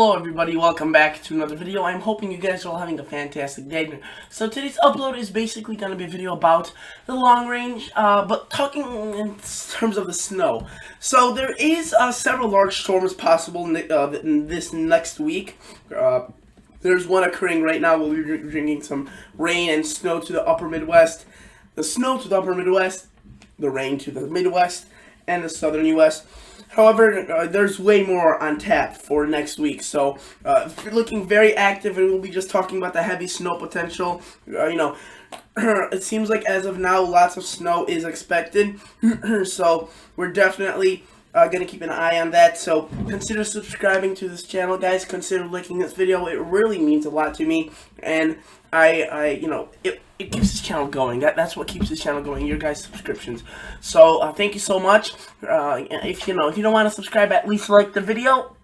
Hello everybody, welcome back to another video. I'm hoping you guys are all having a fantastic day. So today's upload is basically going to be a video about the long range, but talking in terms of the snow. So there is several large storms possible in this next week. There's one occurring right now. We'll be bringing some rain and snow to the upper Midwest. The snow to the upper Midwest, the rain to the Midwest, and the southern U.S. However, there's way more on tap for next week, so if you're looking very active, and we'll be just talking about the heavy snow potential. It seems like as of now, lots of snow is expected, so we're definitely going to keep an eye on that. So consider subscribing to this channel, guys. Consider liking this video. It really means a lot to me, and it keeps this channel going. That's what keeps this channel going, your guys' subscriptions. So thank you so much. If you don't want to subscribe, at least like the video.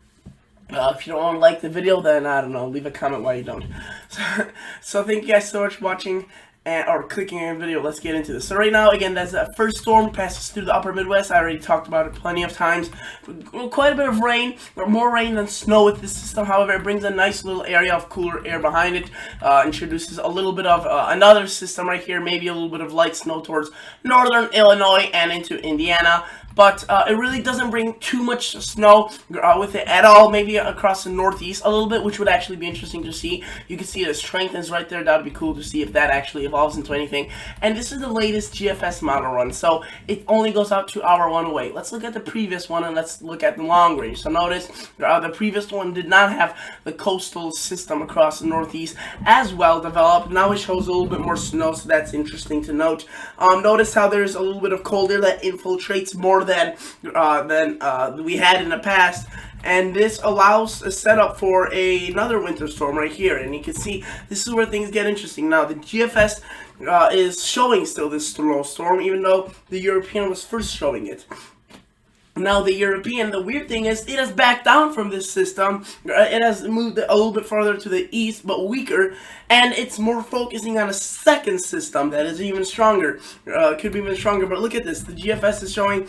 If you don't want to like the video, then I don't know, leave a comment why you don't. So thank you guys so much for watching or clicking on the video. Let's get into this. So right now, again, that's the first storm passes through the upper Midwest. I already talked about it plenty of times. Quite a bit of rain, or more rain than snow with this system. However, it brings a nice little area of cooler air behind it. Introduces a little bit of another system right here, maybe a little bit of light snow towards northern Illinois and into Indiana. But it really doesn't bring too much snow with it at all. Maybe across the northeast a little bit, which would actually be interesting to see. You can see the strengthens right there. That would be cool to see if that actually evolves into anything. And this is the latest GFS model run, so it only goes out to hour one away. Let's look at the previous one and let's look at the long range. So notice the previous one did not have the coastal system across the northeast as well developed. Now it shows a little bit more snow, so that's interesting to note. Notice how there's a little bit of cold air that infiltrates more than we had in the past, and this allows a setup for another winter storm right here. And you can see this is where things get interesting. Now the GFS is showing still this snowstorm, even though the European was first showing it. Now the European, the weird thing is, it has backed down from this system. It has moved a little bit farther to the east, but weaker, and it's more focusing on a second system that is even stronger. Could be even stronger, but look at this. The GFS is showing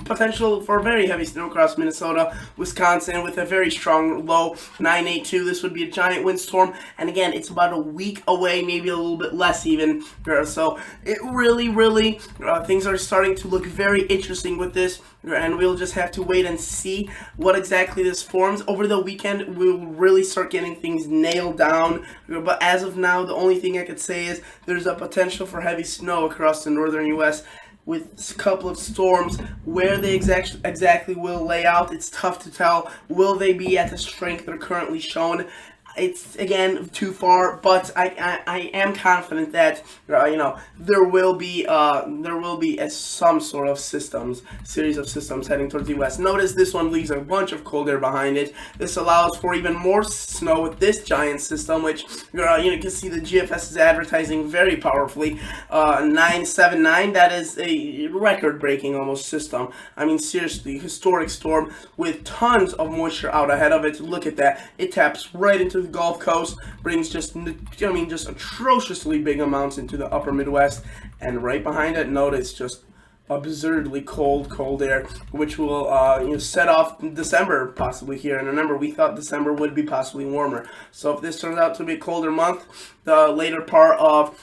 potential for very heavy snow across Minnesota, Wisconsin, with a very strong low 982. This would be a giant windstorm, and again, it's about a week away, maybe a little bit less even. So it really, things are starting to look very interesting with this. And we'll just have to wait and see what exactly this forms. Over the weekend, we'll really start getting things nailed down. But as of now, the only thing I could say is there's a potential for heavy snow across the northern U.S. with a couple of storms. Where they exactly will lay out, it's tough to tell. Will they be at the strength they're currently shown? It's, again, too far, but I am confident that there will be some sort of series of systems heading towards the west. Notice this one leaves a bunch of cold air behind it. This allows for even more snow with this giant system, which you can see the GFS is advertising very powerfully. 979. That is a record-breaking almost system. I mean, seriously, historic storm with tons of moisture out ahead of it. Look at that. It taps right into the Gulf Coast, brings just atrociously big amounts into the upper Midwest, and right behind it, notice just absurdly cold air, which will set off December possibly here. And remember, we thought December would be possibly warmer. So if this turns out to be a colder month, the later part of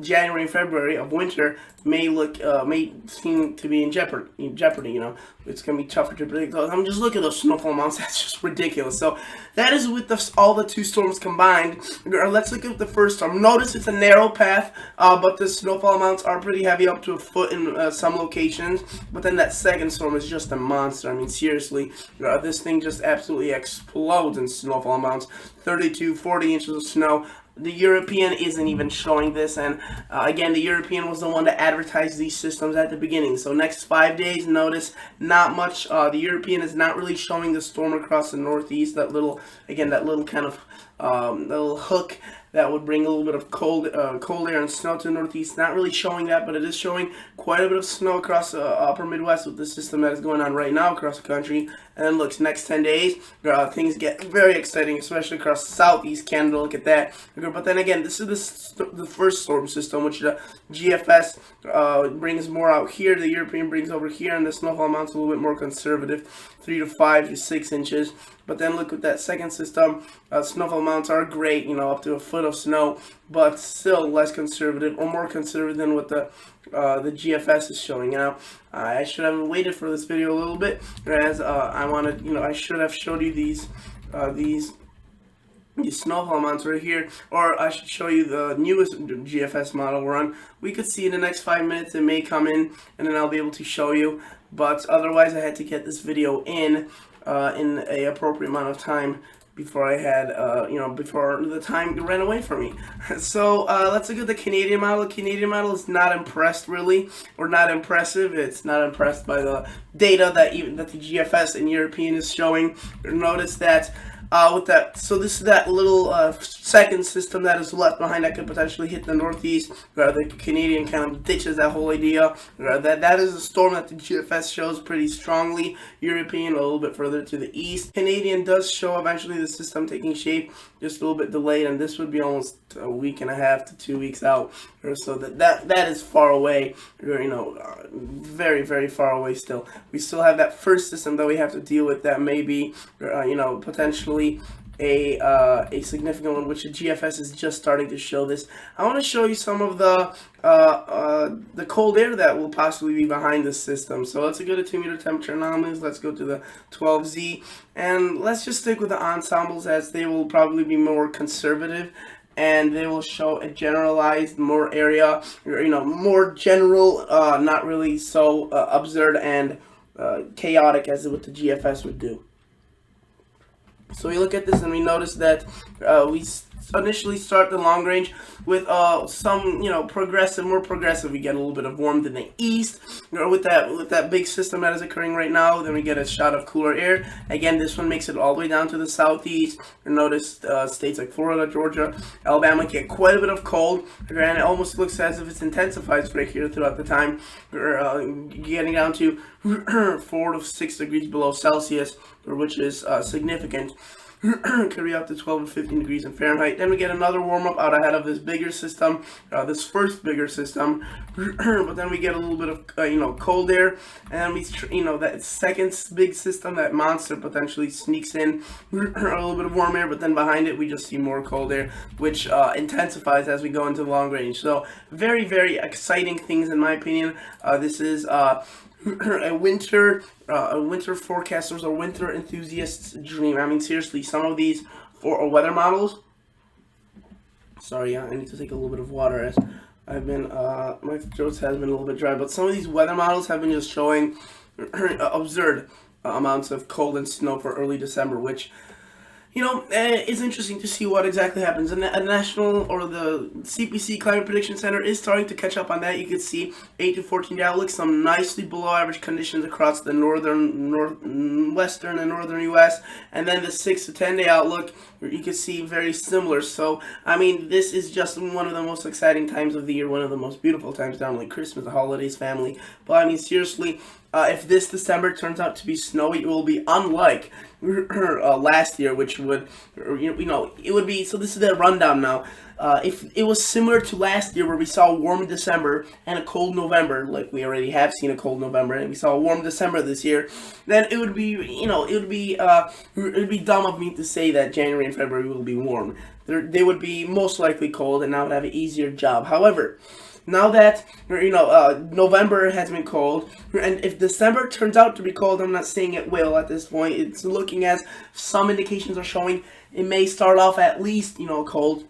January and February of winter may seem to be in jeopardy. It's gonna be tougher to predict. I'm just looking at those snowfall amounts. That's just ridiculous. So that is with all the two storms combined. Let's look at the first storm. Notice it's a narrow path, but the snowfall amounts are pretty heavy, up to a foot in some locations. But then that second storm is just a monster. I mean, seriously, this thing just absolutely explodes in snowfall amounts. 32, 40 inches of snow. The European isn't even showing this, and again, the European was the one that advertised these systems at the beginning. So next 5 days, notice not much. The European is not really showing the storm across the northeast. That little kind of little hook that would bring a little bit of cold air and snow to the northeast. Not really showing that, but it is showing quite a bit of snow across the upper Midwest with the system that is going on right now across the country. And then looks next 10 days, things get very exciting, especially across southeast Canada. Look at that. But then again, this is the first storm system, which the GFS brings more out here, the European brings over here, and the snowfall amount's a little bit more conservative, 3 to 5 to 6 inches. But then look at that second system. Snowfall amounts are great, up to a foot of snow, but still less conservative, or more conservative than what the GFS is showing. I should have waited for this video a little bit, as I wanted, I should have showed you these snowfall amounts right here, or I should show you the newest GFS model we're on. We could see in the next 5 minutes. It may come in, and then I'll be able to show you. But otherwise, I had to get this video in a appropriate amount of time before I had, before the time ran away from me. So let's look at the Canadian model. The Canadian model is not impressed, really, or not impressive. It's not impressed by the data that the GFS and European is showing. Notice that with that, so this is that little second system that is left behind that could potentially hit the northeast. The Canadian kind of ditches that whole idea. That is a storm that the GFS shows pretty strongly. European a little bit further to the east. Canadian does show eventually the system taking shape, just a little bit delayed, and this would be almost a week and a half to 2 weeks out, or so. That is far away. Very, very far away still. We still have that first system that we have to deal with that may be, potentially a significant one, which the GFS is just starting to show this. I want to show you some of the cold air that will possibly be behind this system. So let's go to 2-meter temperature anomalies. Let's go to the 12Z, and let's just stick with the ensembles, as they will probably be more conservative, and they will show a generalized, more area, more general, not really so absurd and chaotic as what the GFS would do. So we look at this and we notice that we initially start the long range with some, more progressive. We get a little bit of warmth in the east, with that big system that is occurring right now. Then we get a shot of cooler air. Again, this one makes it all the way down to the southeast. You notice states like Florida, Georgia, Alabama get quite a bit of cold, and it almost looks as if it intensifies right here throughout the time. We're getting down to 4 to 6 degrees below Celsius, which is significant. Could be up to 12 to 15 degrees in Fahrenheit. Then we get another warm up out ahead of this bigger system, this first bigger system. But then we get a little bit of cold air, and we that second big system, that monster, potentially sneaks in a little bit of warm air. But then behind it we just see more cold air, which intensifies as we go into long range. So very, very exciting things in my opinion. This is a winter forecasters or winter enthusiasts dream. I mean, seriously, some of these or weather models. Sorry, I need to take a little bit of water, as I've been my throat has been a little bit dry. But some of these weather models have been just showing absurd amounts of cold and snow for early December, which it's interesting to see what exactly happens. And the national, or the CPC Climate Prediction Center, is starting to catch up on that. You can see 8 to 14 day outlook, some nicely below average conditions across the western and northern U.S. And then the 6 to 10 day outlook, you can see very similar. So, I mean, this is just one of the most exciting times of the year, one of the most beautiful times down, like Christmas, the holidays, family. But, I mean, seriously, if this December turns out to be snowy, it will be unlike last year, which would, it would be, so this is the rundown now. If it was similar to last year, where we saw a warm December and a cold November, like we already have seen a cold November, and we saw a warm December this year, then it would be, it would be dumb of me to say that January and February will be warm. They would be most likely cold, and I would have an easier job. However, now that, November has been cold, and if December turns out to be cold, I'm not saying it will at this point. It's looking as some indications are showing it may start off at least, cold,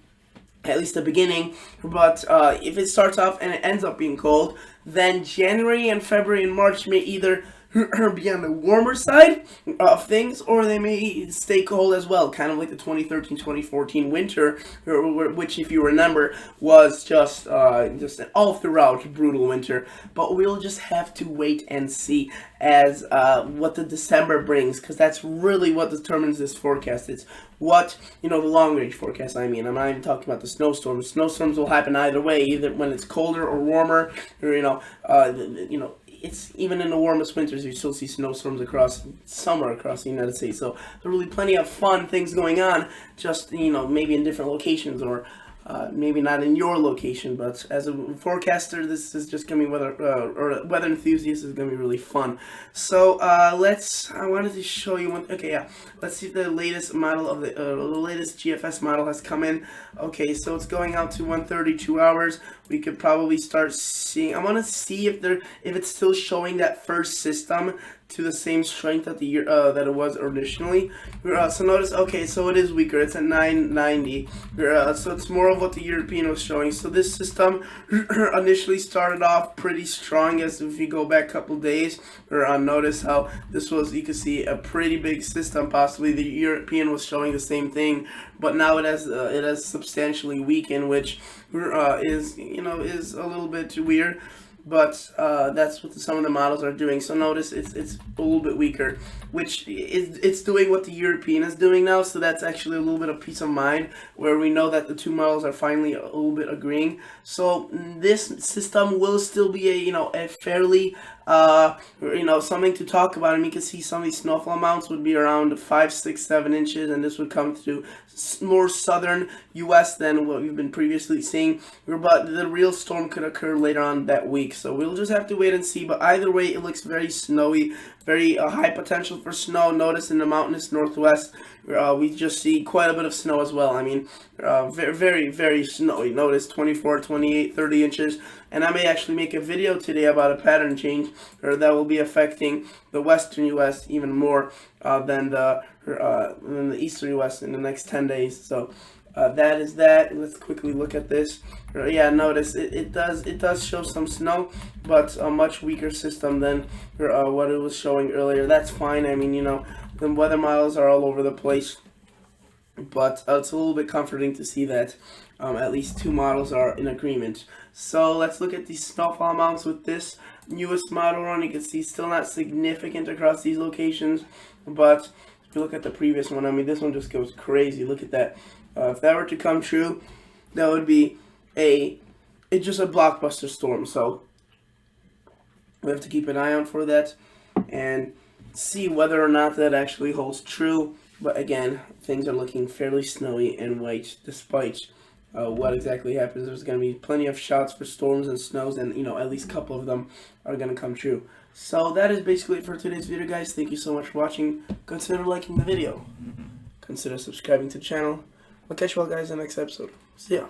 at least the beginning. But if it starts off and it ends up being cold, then January and February and March may either be on the warmer side of things, or they may stay cold as well, kind of like the 2013-2014 winter, which, if you remember, was just an all throughout brutal winter. But we'll just have to wait and see as what the December brings, because that's really what determines this forecast. It's what, the long range forecast. I mean, I'm not even talking about the snowstorms. Snowstorms will happen either way, either when it's colder or warmer, or it's even in the warmest winters, you still see snowstorms somewhere across the United States. So there are really plenty of fun things going on, just, maybe in different locations, or maybe not in your location. But as a forecaster, this is just going to be or weather enthusiast, is going to be really fun. So I wanted to show you one. Okay, yeah. Let's see if the latest model of the latest GFS model has come in. Okay, so it's going out to 132 hours. We could probably start seeing. I want to see if it's still showing that first system to the same strength that that it was originally. So notice, okay, so it is weaker. It's at 990. So it's more of what the European was showing. So this system initially started off pretty strong, as if you go back a couple days. Notice how this was, you can see, a pretty big system. Possibly the European was showing the same thing, but now it has substantially weakened, which is a little bit weird. But that's what some of the models are doing. So notice it's a little bit weaker, which it's doing what the European is doing now. So that's actually a little bit of peace of mind, where we know that the two models are finally a little bit agreeing. So this system will still be a fairly something to talk about. I mean, you can see some of these snowfall amounts would be around 5, 6, 7 inches, and this would come to more southern U.S. than what we've been previously seeing. But the real storm could occur later on that week, so we'll just have to wait and see. But either way, it looks very snowy, very high potential for snow. Notice in the mountainous northwest, we just see quite a bit of snow as well. I mean, very, very, very snowy. Notice 24, 28, 30 inches. And I may actually make a video today about a pattern change that will be affecting the western U.S. even more than the eastern U.S. in the next 10 days. So that is that. Let's quickly look at this. Yeah, notice it does show some snow, but a much weaker system than what it was showing earlier. That's fine. I mean, the weather models are all over the place, but it's a little bit comforting to see that at least two models are in agreement. So let's look at these snowfall amounts with this newest model run. You can see still not significant across these locations, but if you look at the previous one, I mean, this one just goes crazy. Look at that. If that were to come true, that would be it's just a blockbuster storm. So we have to keep an eye out for that and see whether or not that actually holds true. But again, things are looking fairly snowy and white, despite what exactly happens. There's going to be plenty of shots for storms and snows, and at least a couple of them are going to come true. So that is basically it for today's video, guys. Thank you so much for watching. Consider liking the video. Consider subscribing to the channel. I'll catch you all guys in the next episode. See ya.